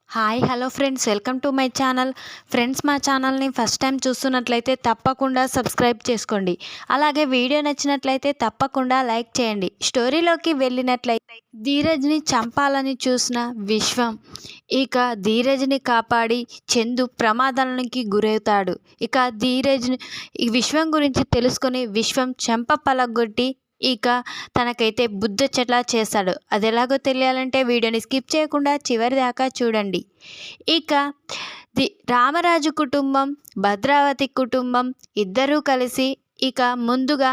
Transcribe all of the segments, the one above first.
Hi hello friends, welcome to my channel. Friends, మా ఛానల్ని first time చూస్తున్నట్లయితే తప్పకుండా సబ్స్క్రైబ్ చేసుకోండి. అలాగే వీడియో నచ్చినట్లయితే తప్పకుండా లైక్ చేయండి. స్టోరీలోకి వెళ్ళినట్లయితే ధీరజ్ని చంపాలని చూసిన విశ్వం ఇక ధీరజ్ని కాపాడి చందు ప్రమాదానికి గురవుతాడు. ఇక ధీరజ్ని ఈ విశ్వం గురించి తెలుసుకొని విశ్వం చెంప పలగొట్టి ఇక తనకైతే బుద్ధొచ్చేలా చేస్తాడు. అది ఎలాగో తెలియాలంటే వీడియోని స్కిప్ చేయకుండా చివరి దాకా చూడండి. ఇక రామరాజు కుటుంబం, భద్రావతి కుటుంబం ఇద్దరూ కలిసి ఇక ముందుగా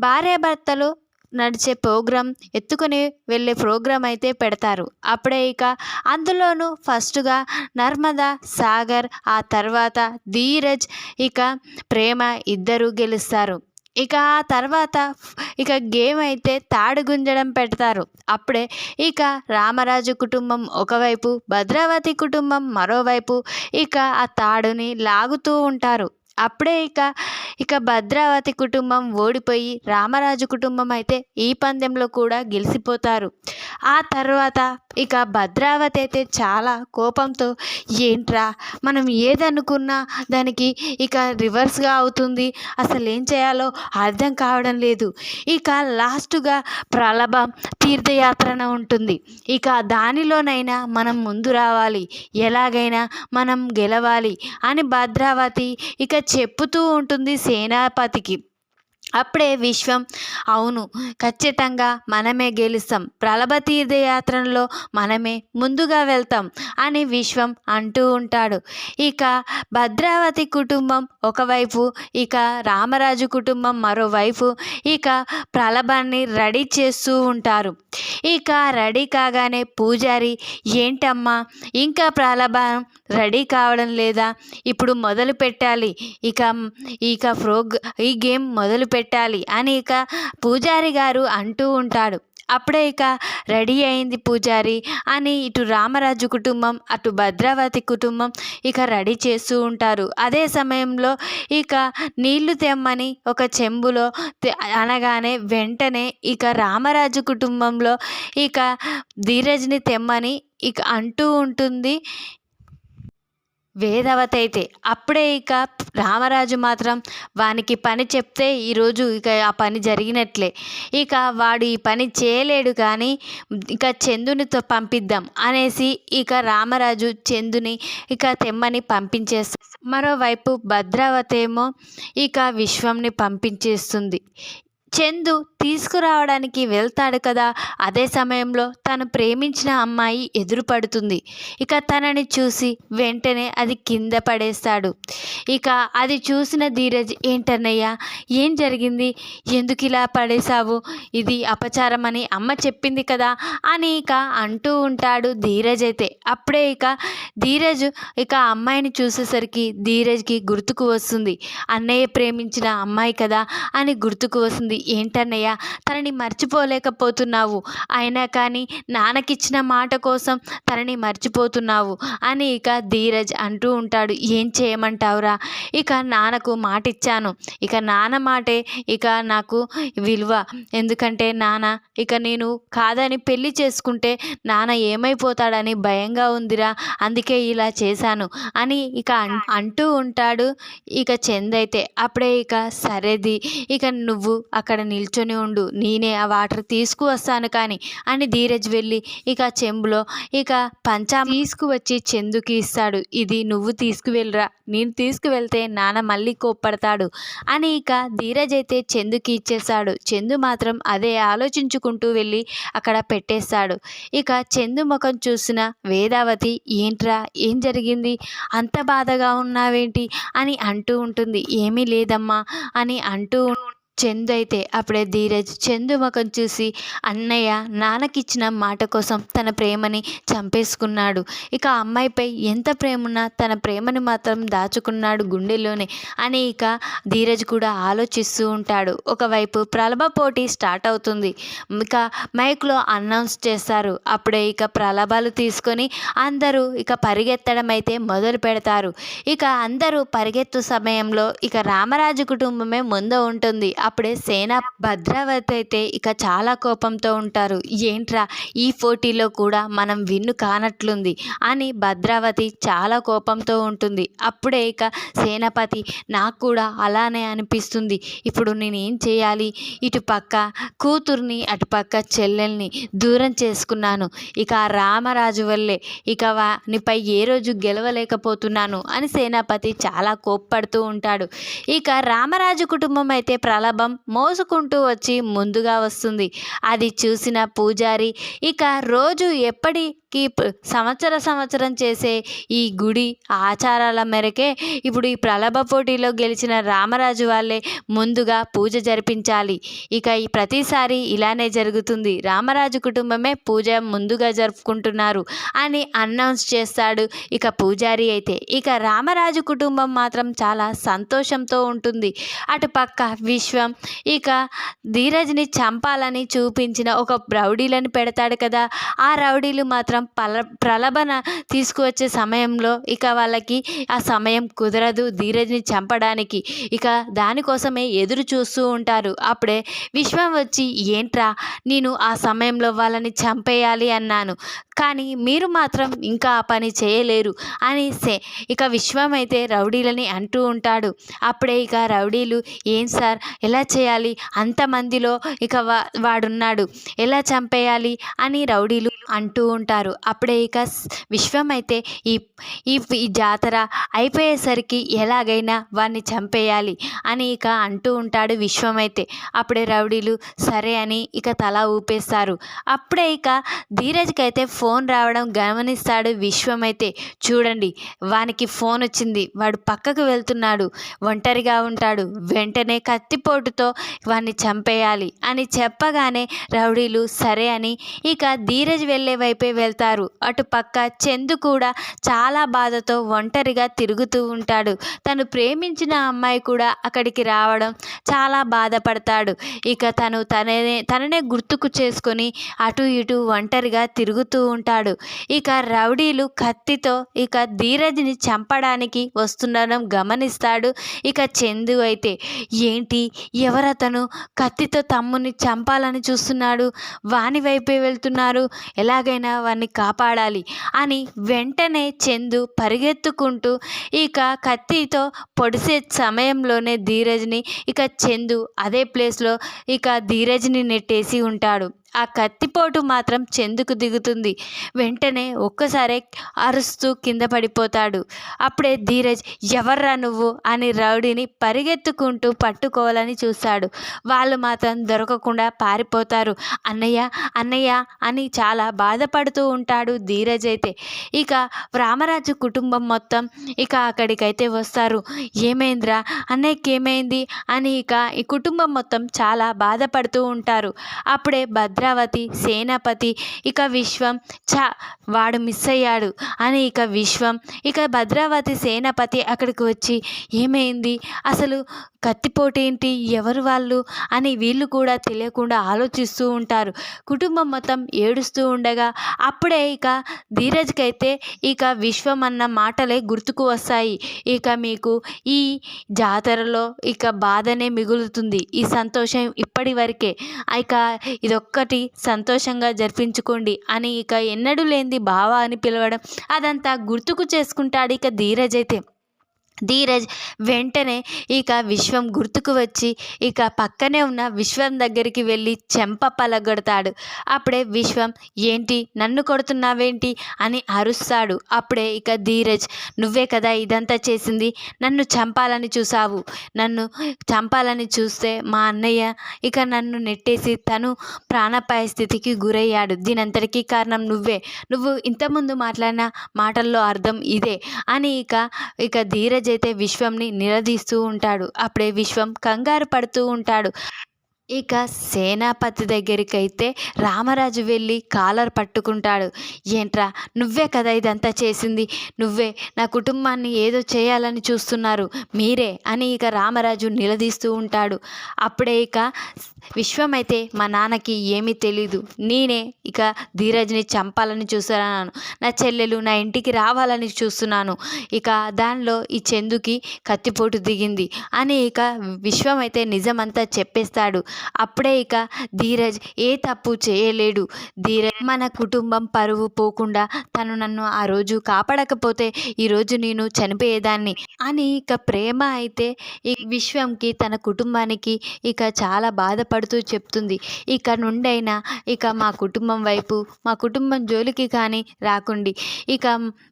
భార్యాభర్తలు నడిచే ప్రోగ్రాం ఎత్తుకొని వెళ్ళే ప్రోగ్రాం అయితే పెడతారు. అప్పుడే ఇక అందులోనూ ఫస్ట్గా నర్మదా, సాగర్, ఆ తర్వాత ధీరజ్ ఇక ప్రేమ ఇద్దరూ గెలుస్తారు. ఇక ఆ తర్వాత ఇక గేమ్ అయితే తాడు గుంజడం పెడతారు. అప్పుడే ఇక రామరాజు కుటుంబం ఒకవైపు, భద్రావతి కుటుంబం మరోవైపు ఇక ఆ తాడుని లాగుతూ ఉంటారు. అప్పుడే ఇక భద్రావతి కుటుంబం ఓడిపోయి రామరాజు కుటుంబం అయితే ఈ పందెంలో కూడా గెలిచిపోతారు. ఆ తర్వాత ఇక భద్రావతి అయితే చాలా కోపంతో, ఏంట్రా మనం ఏదనుకున్నా దానికి ఇక రివర్స్గా అవుతుంది, అసలు ఏం చేయాలో అర్థం కావడం లేదు. ఇక లాస్ట్గా ప్రలభం తీర్థయాత్రన ఉంటుంది. ఇక దానిలోనైనా మనం ముందు రావాలి, ఎలాగైనా మనం గెలవాలి అని భద్రావతి ఇక చెప్పుతూ ఉంటుంది సేనాపతికి. అప్పుడే విశ్వం, అవును ఖచ్చితంగా మనమే గెలుస్తాం, ప్రలభ తీర్థయాత్రలో మనమే ముందుగా వెళ్తాం అని విశ్వం అంటూ ఉంటాడు. ఇక భద్రావతి కుటుంబం ఒకవైపు, ఇక రామరాజు కుటుంబం మరోవైపు ఇక ప్రలభాన్ని రెడీ చేస్తూ ఉంటారు. ఇక రెడీ కాగానే పూజారి, ఏంటమ్మా ఇంకా ప్రలభ రెడీ కావడం లేదా, ఇప్పుడు మొదలు పెట్టాలి, ఇక ఇక ఈ గేమ్ మొదలు పెట్టాలి అని ఇక పూజారి గారు అంటూ ఉంటాడు. అప్పుడే ఇక రెడీ అయింది పూజారి అని ఇటు రామరాజు కుటుంబం అటు భద్రావతి కుటుంబం ఇక రెడీ చేస్తూ ఉంటారు. అదే సమయంలో ఇక నీళ్లు తెమ్మని ఒక చెంబులో అనగానే వెంటనే ఇక రామరాజు కుటుంబంలో ఇక ధీరజ్ని తెమ్మని ఇక అంటూ ఉంటుంది వేదవతి అయితే. అప్పుడే ఇక రామరాజు మాత్రం వానికి పని చెప్తే ఈరోజు ఇక ఆ పని జరిగినట్లే, ఇక వాడు ఈ పని చేయలేడు కానీ ఇక చందునితో పంపిద్దాం అనేసి ఇక రామరాజు చందుని ఇక తెమ్మని పంపించేస్తాడు. మరోవైపు భద్రావతి ఏమో ఇక విశ్వంని పంపించేస్తుంది. చందు తీసుకురావడానికి వెళ్తాడు కదా, అదే సమయంలో తను ప్రేమించిన అమ్మాయి ఎదురుపడుతుంది. ఇక తనని చూసి వెంటనే అది కింద పడేస్తాడు. ఇక అది చూసిన ధీరజ్, ఏంటన్నయ్యా ఏం జరిగింది, ఎందుకు ఇలా పడేశావు, ఇది అపచారం అని అమ్మ చెప్పింది కదా అని ఇక అంటూ ఉంటాడు ధీరజ్ అయితే. అప్పుడే ఇక ధీరజ్ ఇక అమ్మాయిని చూసేసరికి ధీరజ్కి గుర్తుకు వస్తుంది, అన్నయ్య ప్రేమించిన అమ్మాయి కదా అని గుర్తుకు వస్తుంది. ఏంటన్నయ్య తనని మర్చిపోలేకపోతున్నావు, అయినా కానీ నాన్నకిచ్చిన మాట కోసం తనని మర్చిపోతున్నావు అని ఇక ధీరజ్ అంటూ ఉంటాడు. ఏం చేయమంటావురా, ఇక నాన్నకు మాట ఇచ్చాను, ఇక నాన్న మాటే ఇక నాకు విలువ, ఎందుకంటే నాన్న ఇక నేను కాదని పెళ్లి చేసుకుంటే నాన్న ఏమైపోతాడని భయంగా ఉందిరా, అందుకే ఇలా చేశాను అని ఇక అంటూ ఉంటాడు ఇక చందైతే. అప్పుడే ఇక సరేది, ఇక నువ్వు అక్కడ నిల్చొని ఉండు, నేనే ఆ వాటర్ తీసుకువస్తాను కానీ అని ధీరజ్ వెళ్ళి ఇక చెంబులో ఇక తీసుకువచ్చి చందుకి ఇస్తాడు. ఇది నువ్వు తీసుకువెళ్ళరా, నేను తీసుకువెళ్తే నాన్న మళ్ళీ కోప్పడతాడు అని ఇక ధీరజ్ అయితే చందుకి ఇచ్చేస్తాడు. చందు మాత్రం అదే ఆలోచించుకుంటూ వెళ్ళి అక్కడ పెట్టేస్తాడు. ఇక చందు ముఖం చూసిన వేదావతి, ఏంట్రా ఏం జరిగింది, అంత బాధగా ఉన్నావేంటి అని అంటూ ఉంటుంది. ఏమీ లేదమ్మా అని అంటూ చందు అయితే. అప్పుడే ధీరజ్ చందు ముఖం చూసి, అన్నయ్య నాన్నకిచ్చిన మాట కోసం తన ప్రేమని చంపేసుకున్నాడు, ఇక అమ్మాయిపై ఎంత ప్రేమన్నా తన ప్రేమని మాత్రం దాచుకున్నాడు గుండెల్లోనే అని ఇక ధీరజ్ కూడా ఆలోచిస్తూ ఉంటాడు. ఒకవైపు ప్రలభ పోటీ స్టార్ట్ అవుతుంది. ఇక మైక్లో అనౌన్స్ చేస్తారు. అప్పుడే ఇక ప్రలభాలు తీసుకొని అందరూ ఇక పరిగెత్తడం అయితే మొదలు పెడతారు. ఇక అందరూ పరిగెత్తు సమయంలో ఇక రామరాజు కుటుంబమే ముందు ఉంటుంది. అప్పుడే భద్రావతి అయితే ఇక చాలా కోపంతో ఉంటారు. ఏంట్రా ఈ పోటీలో కూడా మనం విన్ను కానట్లుంది అని భద్రావతి చాలా కోపంతో ఉంటుంది. అప్పుడే ఇక సేనాపతి నాకు కూడా అలానే అనిపిస్తుంది. ఇప్పుడు నేనేం చేయాలి? ఇటుపక్క కూతుర్ని అటుపక్క చెల్లెల్ని దూరం చేసుకున్నాను. ఇక ఆ రామరాజు వల్లే ఇక వానిపై ఏ రోజు గెలవలేకపోతున్నాను అని సేనాపతి చాలా కోప్పడుతూ ఉంటాడు. ఇక రామరాజు కుటుంబం అయితే ప్రలాభం మోసుకుంటూ వచ్చి ముందుగా వస్తుంది. అది చూసిన పూజారి ఇక రోజు ఎప్పటికీ సంవత్సరం చేసే ఈ గుడి ఆచారాల మేరకే ఇప్పుడు ఈ ప్రలాభ పోటీలో గెలిచిన రామరాజు వాళ్ళే ముందుగా పూజ జరిపించాలి. ఇక ఈ ప్రతిసారి ఇలానే జరుగుతుంది. రామరాజు కుటుంబమే పూజ ముందుగా జరుపుకుంటున్నారు అని అనౌన్స్ చేస్తాడు ఇక పూజారి అయితే. ఇక రామరాజు కుటుంబం మాత్రం చాలా సంతోషంతో ఉంటుంది. అటుపక్క విశ్వం ఇక ధీరజ్ని చంపాలని చూపించిన ఒక రౌడీలను పెడతాడు కదా. ఆ రౌడీలు మాత్రం ప్రలభన తీసుకువచ్చే సమయంలో ఇక వాళ్ళకి ఆ సమయం కుదరదు ధీరజ్ని చంపడానికి. ఇక దానికోసమే ఎదురు చూస్తూ ఉంటారు. అప్పుడే విశ్వం వచ్చి ఏంట్రా నేను ఆ సమయంలో వాళ్ళని చంపేయాలి అన్నాను, కానీ మీరు మాత్రం ఇంకా ఆ పని చేయలేరు అని ఇక విశ్వం అయితే రౌడీలని అంటూ ఉంటాడు. అప్పుడే ఇక రౌడీలు ఏం సార్ ఎలా చేయాలి, అంతమందిలో ఇక వాడున్నాడు ఎలా చంపేయాలి అని రౌడీలు అంటూ ఉంటారు. అప్పుడే ఇక విశ్వం అయితే ఈ ఈ జాతర అయిపోయేసరికి ఎలాగైనా వాడిని చంపేయాలి అని ఇక అంటూ ఉంటాడు విశ్వం అయితే. అప్పుడే రౌడీలు సరే అని ఇక తల ఊపేస్తారు. అప్పుడే ఇక ధీరజ్కి అయితే ఫోన్ రావడం గమనిస్తాడు విశ్వం అయితే. చూడండి వానికి ఫోన్ వచ్చింది, వాడు పక్కకు వెళ్తున్నాడు, ఒంటరిగా ఉంటాడు, వెంటనే కత్తిపోటుతో వాడిని చంపేయాలి అని చెప్పగానే రౌడీలు సరే అని ఇక ధీరజ్ వెళ్ళే వైపే వెళ్తారు. అటు పక్క చందు కూడా చాలా బాధతో ఒంటరిగా తిరుగుతూ ఉంటాడు. తను ప్రేమించిన అమ్మాయి కూడా అక్కడికి రావడం చాలా బాధపడతాడు. ఇక తననే గుర్తుకు చేసుకొని అటు ఇటు ఒంటరిగా తిరుగుతూ ఉంటాడు. ఇక రౌడీలు కత్తితో ఇక ధీరజ్ని చంపడానికి వస్తుండడం గమనిస్తాడు ఇక చందు అయితే. ఏంటి ఎవరతను కత్తితో తమ్ముని చంపాలని చూస్తున్నాడు, వాని వైపే వెళ్తున్నారు, ఎలాగైనా వాడిని కాపాడాలి అని వెంటనే చందు పరిగెత్తుకుంటూ ఇక కత్తితో పొడిసే సమయంలోనే ధీరజ్ని ఇక చందు అదే ప్లేస్లో ఇక ధీరజ్ని నెట్టేసి ఉంటాడు. ఆ కత్తిపోటు మాత్రం చందుకు దిగుతుంది. వెంటనే ఒక్కసారే అరుస్తూ కింద పడిపోతాడు. అప్పుడే ధీరజ్ ఎవర్రా నువ్వు అని రౌడీని పరిగెత్తుకుంటూ పట్టుకోవాలని చూస్తాడు. వాళ్ళు మాత్రం దొరకకుండా పారిపోతారు. అన్నయ్య అన్నయ్య అని చాలా బాధపడుతూ ఉంటాడు ధీరజ్ అయితే. ఇక రామరాజు కుటుంబం మొత్తం ఇక అక్కడికైతే వస్తారు. ఏమైందిరా అన్నయ్యకి ఏమైంది అని ఇక ఈ కుటుంబం మొత్తం చాలా బాధపడుతూ ఉంటారు. అప్పుడే భద్రావతి సేనాపతి ఇక విశ్వం వాడు మిస్ అయ్యాడు అని ఇక విశ్వం ఇక భద్రావతి సేనాపతి అక్కడికి వచ్చి ఏమైంది అసలు కత్తిపోటేంటి ఎవరు వాళ్ళు అని వీళ్ళు కూడా తెలియకుండా ఆలోచిస్తూ ఉంటారు. కుటుంబం మొత్తం ఏడుస్తూ ఉండగా అప్పుడే ఇక ధీరజ్కి అయితే ఇక విశ్వం అన్న మాటలే గుర్తుకు వస్తాయి. ఇక మీకు ఈ జాతరలో ఇక బాధనే మిగులుతుంది, ఈ సంతోషం ఇప్పటి వరకే, ఇక ఇదొక్కటి సంతోషంగా జరిపించుకోండి అని ఇక ఎన్నడూ లేనిది బావ అని పిలవడం అదంతా గుర్తుకు చేసుకుంటాడు ఇక ధీరజ్ అయితే. ధీరజ్ వెంటనే ఇక విశ్వం గుర్తుకు వచ్చి ఇక పక్కనే ఉన్న విశ్వం దగ్గరికి వెళ్ళి చెంప పలగొడతాడు. అప్పుడే విశ్వం ఏంటి నన్ను కొడుతున్నావేంటి అని అరుస్తాడు. అప్పుడే ఇక ధీరజ్ నువ్వే కదా ఇదంతా చేసింది, నన్ను చంపాలని చూసావు, నన్ను చంపాలని చూస్తే మా అన్నయ్య ఇక నన్ను నెట్టేసి తను ప్రాణాపాయ స్థితికి గురయ్యాడు, దీనంతటికీ కారణం నువ్వు ఇంతకుముందు మాట్లాడిన మాటల్లో అర్థం ఇదే అని ఇక ధీరజ్ అయితే విశ్వంని నిలదీస్తూ ఉంటాడు. అప్పుడే విశ్వం కంగారు పడుతూ ఉంటాడు. ఇక సేనాపతి దగ్గరికి అయితే రామరాజు వెళ్ళి కాలర్ పట్టుకుంటాడు. ఏంట్రా నువ్వే కదా ఇదంతా చేసింది, నువ్వే నా కుటుంబాన్ని ఏదో చేయాలని చూస్తున్నారు మీరే అని ఇక రామరాజు నిలదీస్తూ ఉంటాడు. అప్పుడే ఇక విశ్వం అయితే మా నాన్నకి ఏమీ తెలీదు, నేనే ఇక ధీరజ్ని చంపాలని చూస్తున్నాను, నా చెల్లెలు నా ఇంటికి రావాలని చూస్తున్నాను, ఇక దానిలో ఈ చందుకి కత్తిపోటు దిగింది అని ఇక విశ్వం అయితే నిజమంతా చెప్పేస్తాడు. అప్పుడే ఇక ధీరజ్ ఏ తప్పు చేయలేడు. ధీరజ్ మన కుటుంబం పరువు పోకుండా తను నన్ను ఆ రోజు కాపాడకపోతే ఈరోజు నేను చనిపోయేదాన్ని అని ఇక ప్రేమ అయితే ఈ విశ్వంకి తన కుటుంబానికి ఇక చాలా బాధపడుతూ చెప్తుంది. ఇక నుండైనా ఇక మా కుటుంబం వైపు మా కుటుంబం జోలికి కానీ రాకండి. ఇక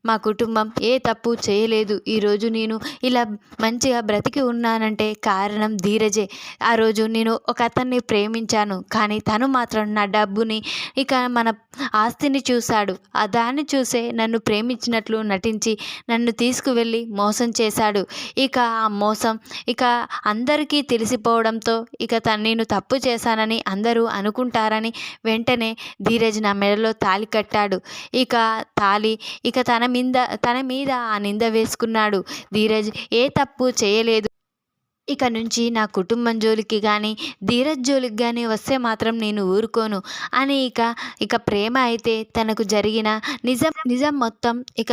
మా కుటుంబం ఏ తప్పు చేయలేదు. ఈరోజు నేను ఇలా మంచిగా బ్రతికి ఉన్నానంటే కారణం ధీరజే. ఆ రోజు నేను ఒక అతన్ని ప్రేమించాను, కానీ తను మాత్రం నా డబ్బుని ఇక మన ఆస్తిని చూశాడు. ఆ దాన్ని చూసే నన్ను ప్రేమించినట్లు నటించి నన్ను తీసుకువెళ్ళి మోసం చేశాడు. ఇక ఆ మోసం ఇక అందరికీ తెలిసిపోవడంతో ఇక నేను తప్పు చేశానని అందరూ అనుకుంటారని వెంటనే ధీరజ్ నా మెడలో తాళి కట్టాడు. ఇక తాళి ఇక తన మీద ఆ నింద వేసుకున్నాడు. ధీరజ్ ఏ తప్పు చేయలేదు. ఇక నుంచి నా కుటుంబం జోలికి కానీ ధీరజ్ జోలికి కానీ వస్తే మాత్రం నేను ఊరుకోను అని ఇక ప్రేమ అయితే తనకు జరిగిన నిజం మొత్తం ఇక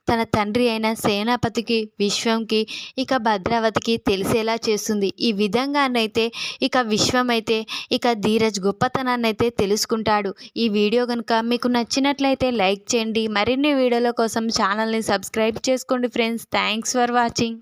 తన తండ్రి అయిన సేనాపతికి, విశ్వంకి, ఇక భద్రావతికి తెలిసేలా చేస్తుంది. ఈ విధంగానైతే ఇక విశ్వం అయితే ఇక ధీరజ్ గొప్పతనాన్ని అయితే తెలుసుకుంటాడు. ఈ వీడియో కనుక మీకు నచ్చినట్లయితే లైక్ చేయండి. మరిన్ని వీడియోల కోసం ఛానల్ని సబ్స్క్రైబ్ చేసుకోండి ఫ్రెండ్స్. Thanks for watching.